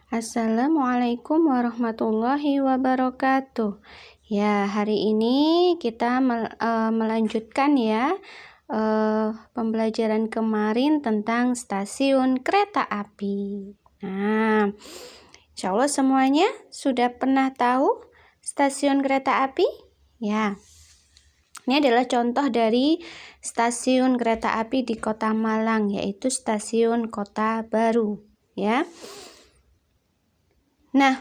Assalamualaikum warahmatullahi wabarakatuh. Ya, hari ini kita melanjutkan ya pembelajaran kemarin tentang stasiun kereta api. Nah, insya Allah semuanya sudah pernah tahu stasiun kereta api? Ya, ini adalah contoh dari stasiun kereta api di Kota Malang, yaitu Stasiun Kota Baru. Ya. Nah,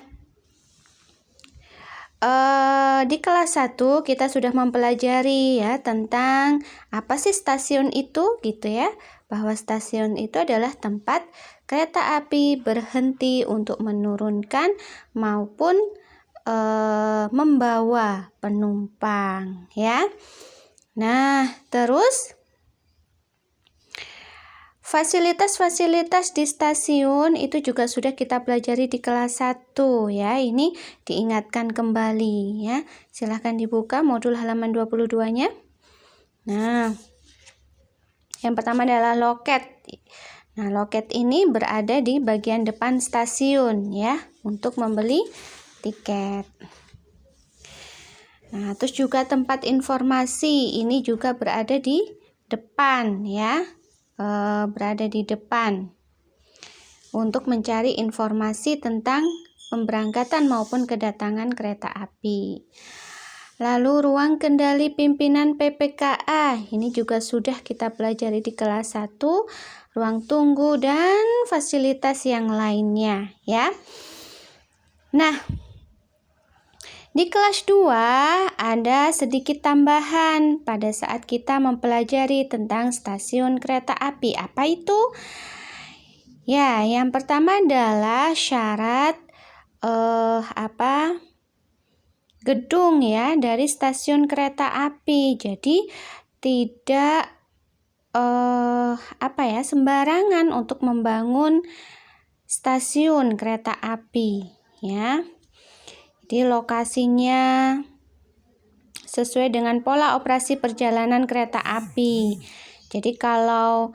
di kelas 1 kita sudah mempelajari ya tentang apa sih stasiun itu gitu ya. Bahwa stasiun itu adalah tempat kereta api berhenti untuk menurunkan maupun membawa penumpang ya. Nah, terus fasilitas-fasilitas di stasiun itu juga sudah kita pelajari di kelas 1 ya. Ini diingatkan kembali ya. Silahkan dibuka modul halaman 22-nya. Nah, yang pertama adalah loket. Nah, loket ini berada di bagian depan stasiun ya untuk membeli tiket. Nah, terus juga tempat informasi ini juga berada di depan ya. Berada di depan untuk mencari informasi tentang pemberangkatan maupun kedatangan kereta api. Lalu ruang kendali pimpinan PPKA ini juga sudah kita pelajari di kelas 1, ruang tunggu dan fasilitas yang lainnya ya. Nah, di kelas 2 ada sedikit tambahan pada saat kita mempelajari tentang stasiun kereta api. Apa itu? Ya, yang pertama adalah syarat gedung ya dari stasiun kereta api. Jadi tidak sembarangan untuk membangun stasiun kereta api ya. Jadi lokasinya sesuai dengan pola operasi perjalanan kereta api. Jadi kalau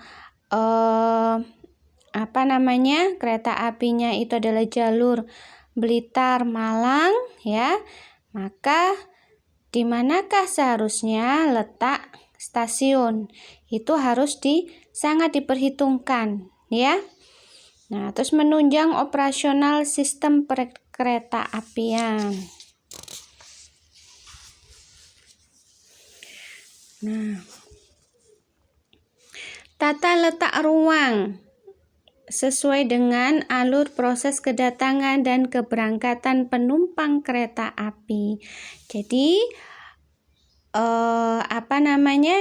kereta apinya itu adalah jalur Blitar Malang ya, maka di manakah seharusnya letak stasiun? Itu harus sangat diperhitungkan ya. Nah, terus menunjang operasional sistem kereta apian. Nah, tata letak ruang sesuai dengan alur proses kedatangan dan keberangkatan penumpang kereta api. Jadi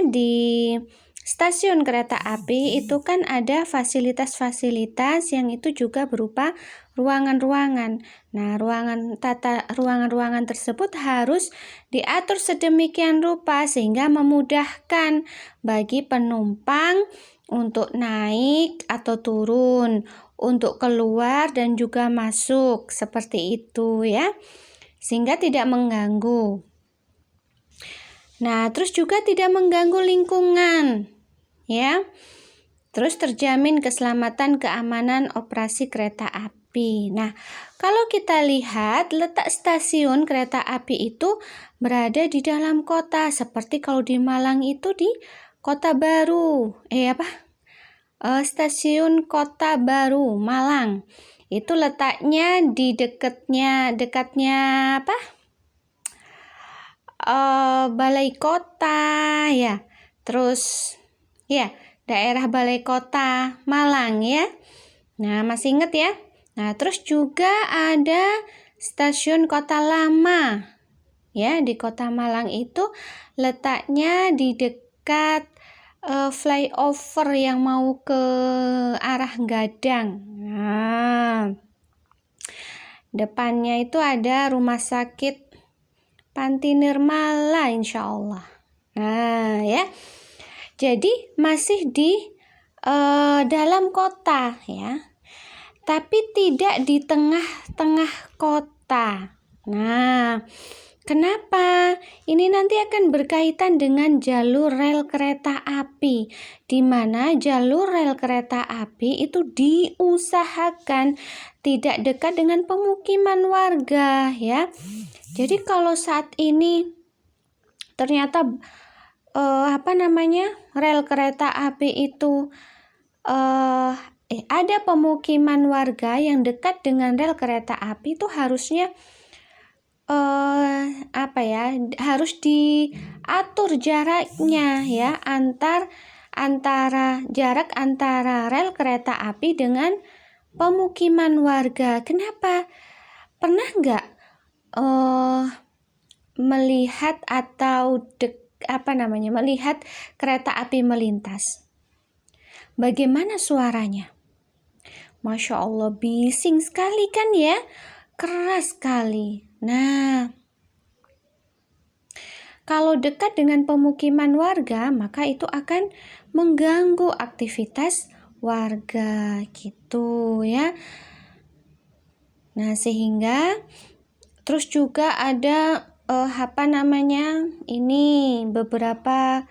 di stasiun kereta api itu kan ada fasilitas-fasilitas yang itu juga berupa ruangan-ruangan. Nah, ruangan-ruangan tersebut harus diatur sedemikian rupa sehingga memudahkan bagi penumpang untuk naik atau turun, untuk keluar dan juga masuk, seperti itu ya. Sehingga tidak mengganggu. Nah, terus juga tidak mengganggu lingkungan, ya. Terus terjamin keselamatan keamanan operasi kereta api. Nah, kalau kita lihat letak stasiun kereta api itu berada di dalam kota, seperti kalau di Malang itu di Kota Baru, Stasiun Kota Baru Malang. Itu letaknya di dekatnya Balai Kota ya. Terus ya, daerah Balai Kota Malang ya. Nah, masih ingat ya? Nah, terus juga ada Stasiun Kota Lama. Ya, di Kota Malang itu letaknya di dekat flyover yang mau ke arah Gadang. Nah, depannya itu ada rumah sakit Panti Nirmala insya Allah. Nah ya, jadi masih di dalam kota ya, tapi tidak di tengah-tengah kota. Nah, Kenapa? Ini nanti akan berkaitan dengan jalur rel kereta api, di mana jalur rel kereta api itu diusahakan tidak dekat dengan pemukiman warga, ya. Jadi kalau saat ini ternyata rel kereta api itu ada pemukiman warga yang dekat dengan rel kereta api, itu harusnya harus diatur jaraknya, ya, jarak antara rel kereta api dengan pemukiman warga. Kenapa? Pernah nggak melihat melihat kereta api melintas? Bagaimana suaranya? Masya Allah, bising sekali kan ya? Keras sekali. Nah, kalau dekat dengan pemukiman warga, maka itu akan mengganggu aktivitas warga gitu ya. Nah, sehingga terus juga ada ini beberapa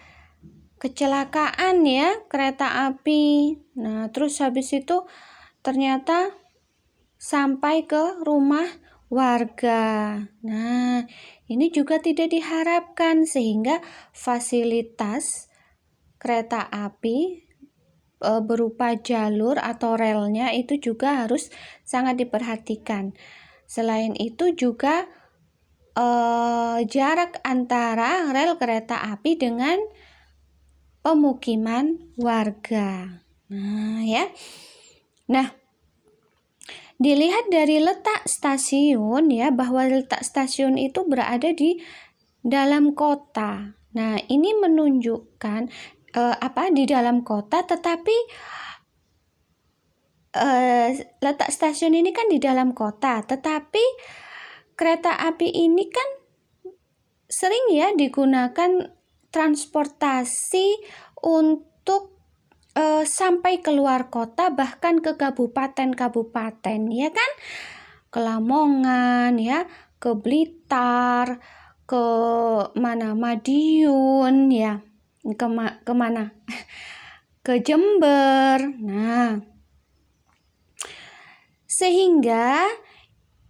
kecelakaan ya kereta api. Nah, terus habis itu ternyata sampai ke rumah warga. Nah, ini juga tidak diharapkan, sehingga fasilitas kereta api berupa jalur atau relnya itu juga harus sangat diperhatikan. Selain itu juga jarak antara rel kereta api dengan pemukiman warga. Nah, ya. Nah, dilihat dari letak stasiun ya, bahwa letak stasiun itu berada di dalam kota. Nah, ini menunjukkan di dalam kota, tetapi letak stasiun ini kan di dalam kota, tetapi kereta api ini kan sering ya digunakan transportasi untuk sampai keluar kota, bahkan ke kabupaten-kabupaten, ya kan? Ke Lamongan ya, ke Blitar, ke Madiun ya, kemana? Ke Jember. Nah, sehingga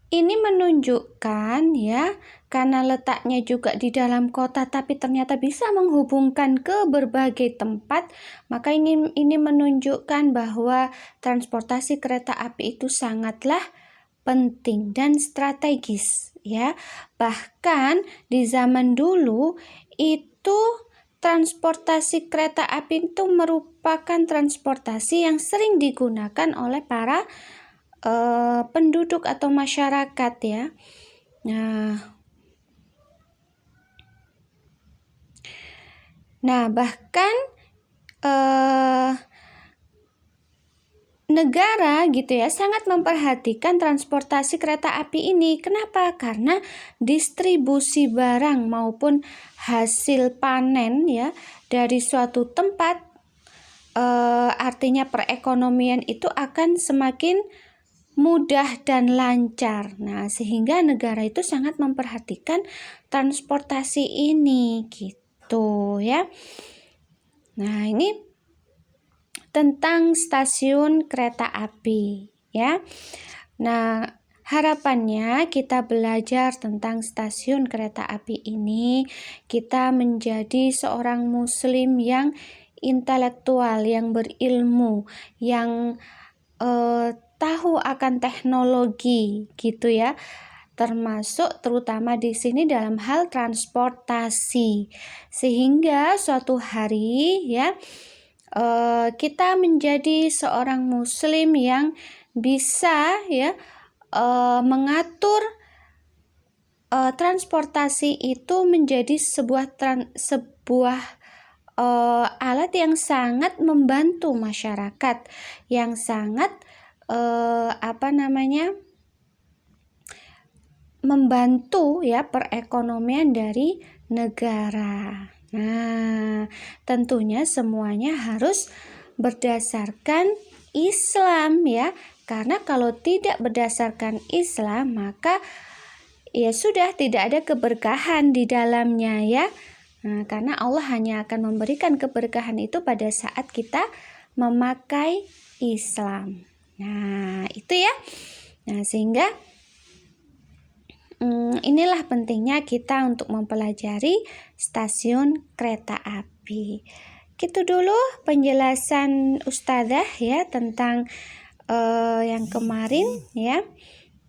ini menunjukkan ya, karena letaknya juga di dalam kota tapi ternyata bisa menghubungkan ke berbagai tempat, maka ini menunjukkan bahwa transportasi kereta api itu sangatlah penting dan strategis ya. Bahkan di zaman dulu itu transportasi kereta api itu merupakan transportasi yang sering digunakan oleh para penduduk atau masyarakat ya. Nah, bahkan negara gitu ya sangat memperhatikan transportasi kereta api ini. Kenapa? Karena distribusi barang maupun hasil panen ya dari suatu tempat, artinya perekonomian itu akan semakin mudah dan lancar. Nah, sehingga negara itu sangat memperhatikan transportasi ini gitu ya. Nah, ini tentang stasiun kereta api ya. Nah, harapannya kita belajar tentang stasiun kereta api ini, kita menjadi seorang muslim yang intelektual, yang berilmu, yang tahu akan teknologi gitu ya, termasuk terutama di sini dalam hal transportasi, sehingga suatu hari ya kita menjadi seorang muslim yang bisa ya mengatur transportasi itu menjadi sebuah alat yang sangat membantu masyarakat, yang sangat membantu ya perekonomian dari negara. Nah, tentunya semuanya harus berdasarkan Islam ya, karena kalau tidak berdasarkan Islam maka ya sudah tidak ada keberkahan di dalamnya ya. Nah, karena Allah hanya akan memberikan keberkahan itu pada saat kita memakai Islam. Nah, itu ya. Nah, sehingga inilah pentingnya kita untuk mempelajari stasiun kereta api. Gitu dulu penjelasan Ustazah ya tentang yang kemarin ya.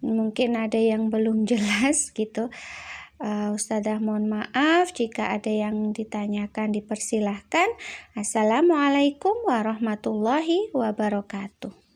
Mungkin ada yang belum jelas gitu. Ustazah mohon maaf jika ada yang ditanyakan, dipersilahkan. Assalamualaikum warahmatullahi wabarakatuh.